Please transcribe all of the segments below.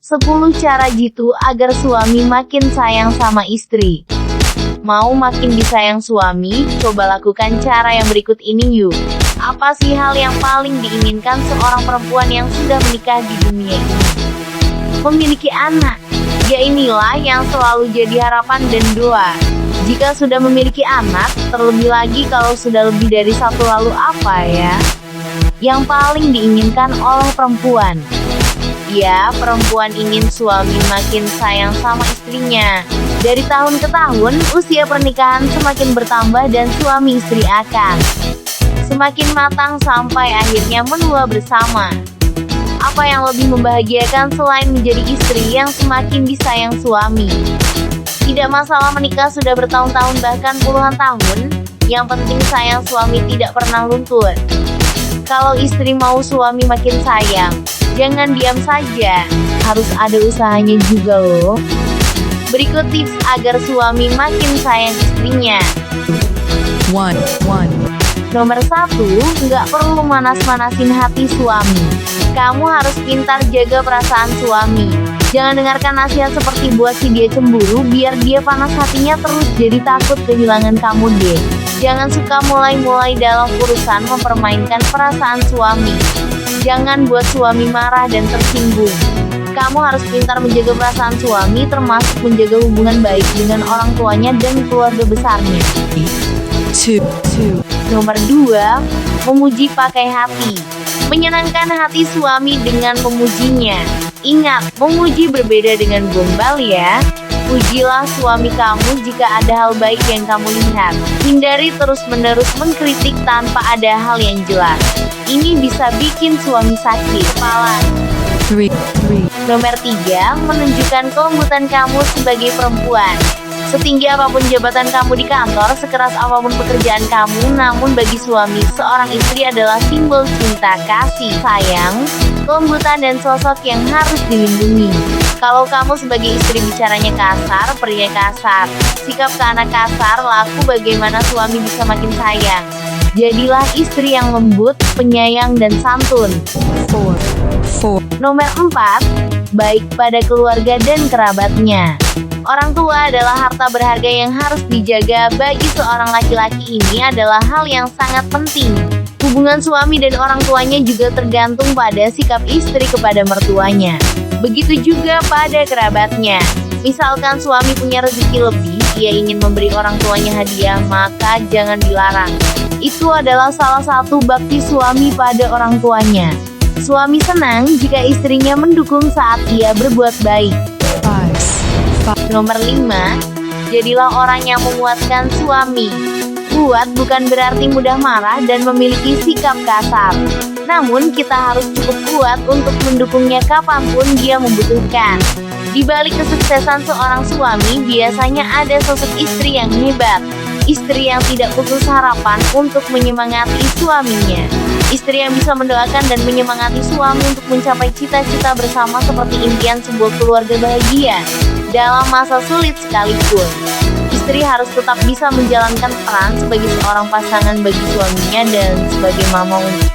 10 cara jitu agar suami makin sayang sama istri. Mau makin disayang suami? Coba lakukan cara yang berikut ini yuk. Apa sih hal yang paling diinginkan seorang perempuan yang sudah menikah di dunia ini? Memiliki anak. Ya, inilah yang selalu jadi harapan dan doa. Jika sudah memiliki anak, terlebih lagi kalau sudah lebih dari satu, lalu apa ya yang paling diinginkan oleh perempuan? Ya, perempuan ingin suami makin sayang sama istrinya. Dari tahun ke tahun, usia pernikahan semakin bertambah dan suami istri akan semakin matang sampai akhirnya menua bersama. Apa yang lebih membahagiakan selain menjadi istri yang semakin disayang suami? Tidak masalah menikah sudah bertahun-tahun bahkan puluhan tahun, yang penting sayang suami tidak pernah luntur. Kalau istri mau suami makin sayang, jangan diam saja, harus ada usahanya juga loh. Berikut tips agar suami makin sayang istrinya. Nomor 1, nggak perlu manas-manasin hati suami. Kamu harus pintar jaga perasaan suami. Jangan dengarkan nasihat seperti buat si dia cemburu biar dia panas hatinya terus jadi takut kehilangan kamu deh. Jangan suka mulai-mulai dalam urusan mempermainkan perasaan suami. Jangan buat suami marah dan tersinggung. Kamu harus pintar menjaga perasaan suami, termasuk menjaga hubungan baik dengan orang tuanya dan keluarga besarnya. Nomor 2, memuji pakai hati. Menyenangkan hati suami dengan memujinya. Ingat, memuji berbeda dengan gombal ya. Pujilah suami kamu jika ada hal baik yang kamu lihat. Hindari terus-menerus mengkritik tanpa ada hal yang jelas. Ini bisa bikin suami sakit kepala. Nomor 3, menunjukkan kelembutan kamu sebagai perempuan. Setinggi apapun jabatan kamu di kantor, sekeras apapun pekerjaan kamu, namun bagi suami, seorang istri adalah simbol cinta, kasih, sayang, kelembutan dan sosok yang harus dilindungi. Kalau kamu sebagai istri bicaranya kasar, pria kasar, sikap ke anak kasar, laku bagaimana suami bisa makin sayang? Jadilah istri yang lembut, penyayang dan santun. Nomor 4, baik pada keluarga dan kerabatnya. Orang tua adalah harta berharga yang harus dijaga. Bagi seorang laki-laki ini adalah hal yang sangat penting. Hubungan suami dan orang tuanya juga tergantung pada sikap istri kepada mertuanya. Begitu juga pada kerabatnya. Misalkan suami punya rezeki lebih, ia ingin memberi orang tuanya hadiah, maka jangan dilarang. Itu adalah salah satu bakti suami pada orang tuanya. Suami senang jika istrinya mendukung saat ia berbuat baik. Nomor 5, jadilah orang yang menguatkan suami. Kuat bukan berarti mudah marah dan memiliki sikap kasar. Namun kita harus cukup kuat untuk mendukungnya kapanpun dia membutuhkan. Di balik kesuksesan seorang suami, biasanya ada sosok istri yang hebat. Istri yang tidak putus harapan untuk menyemangati suaminya. Istri yang bisa mendoakan dan menyemangati suami untuk mencapai cita-cita bersama seperti impian sebuah keluarga bahagia. Dalam masa sulit sekalipun, istri harus tetap bisa menjalankan peran sebagai seorang pasangan bagi suaminya dan sebagai mama untuk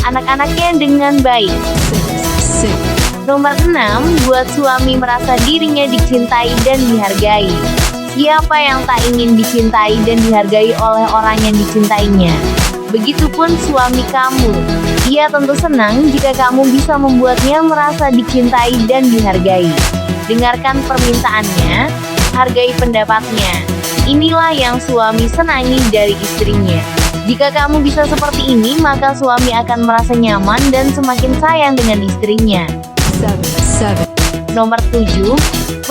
anak-anaknya dengan baik. Nomor 6, buat suami merasa dirinya dicintai dan dihargai. Siapa yang tak ingin dicintai dan dihargai oleh orang yang dicintainya? Begitupun suami kamu. Ia tentu senang jika kamu bisa membuatnya merasa dicintai dan dihargai. Dengarkan permintaannya, hargai pendapatnya. Inilah yang suami senangi dari istrinya. Jika kamu bisa seperti ini, maka suami akan merasa nyaman dan semakin sayang dengan istrinya. Nomor 7,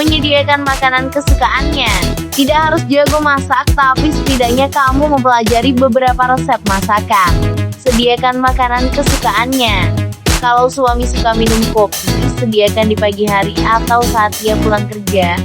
menyediakan makanan kesukaannya. Tidak harus jago masak, tapi setidaknya kamu mempelajari beberapa resep masakan. Sediakan makanan kesukaannya. Kalau suami suka minum kopi, sediakan di pagi hari atau saat ia pulang kerja.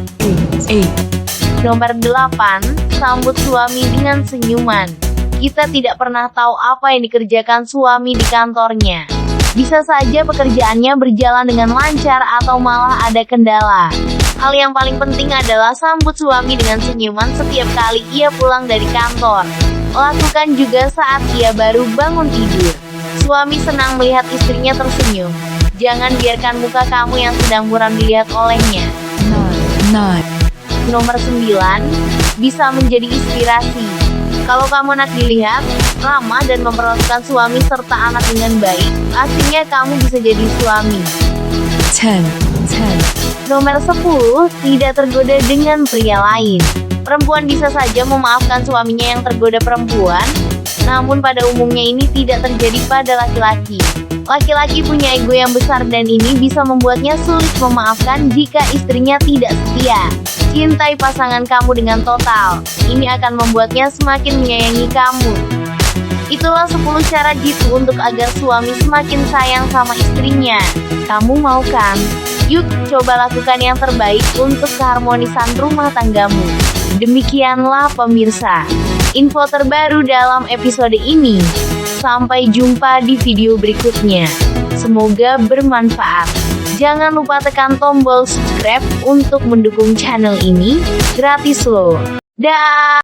Nomor 8, sambut suami dengan senyuman. Kita tidak pernah tahu apa yang dikerjakan suami di kantornya. Bisa saja pekerjaannya berjalan dengan lancar atau malah ada kendala. Hal yang paling penting adalah sambut suami dengan senyuman setiap kali ia pulang dari kantor. Lakukan juga saat ia baru bangun tidur. Suami senang melihat istrinya tersenyum. Jangan biarkan muka kamu yang sedang muram dilihat olehnya. Nomor 9, bisa menjadi inspirasi. Kalau kamu nak dilihat, ramah dan memperlakukan suami serta anak dengan baik, pastinya kamu bisa jadi suami. 10. Nomor 10, tidak tergoda dengan pria lain. Perempuan bisa saja memaafkan suaminya yang tergoda perempuan, namun pada umumnya ini tidak terjadi pada laki-laki. Laki-laki punya ego yang besar dan ini bisa membuatnya sulit memaafkan jika istrinya tidak setia. Cintai pasangan kamu dengan total. Ini akan membuatnya semakin menyayangi kamu. Itulah 10 cara jitu untuk agar suami semakin sayang sama istrinya. Kamu mau kan? Yuk, coba lakukan yang terbaik untuk keharmonisan rumah tanggamu. Demikianlah pemirsa, info terbaru dalam episode ini. Sampai jumpa di video berikutnya. Semoga bermanfaat. Jangan lupa tekan tombol subscribe untuk mendukung channel ini. Gratis loh. Dah.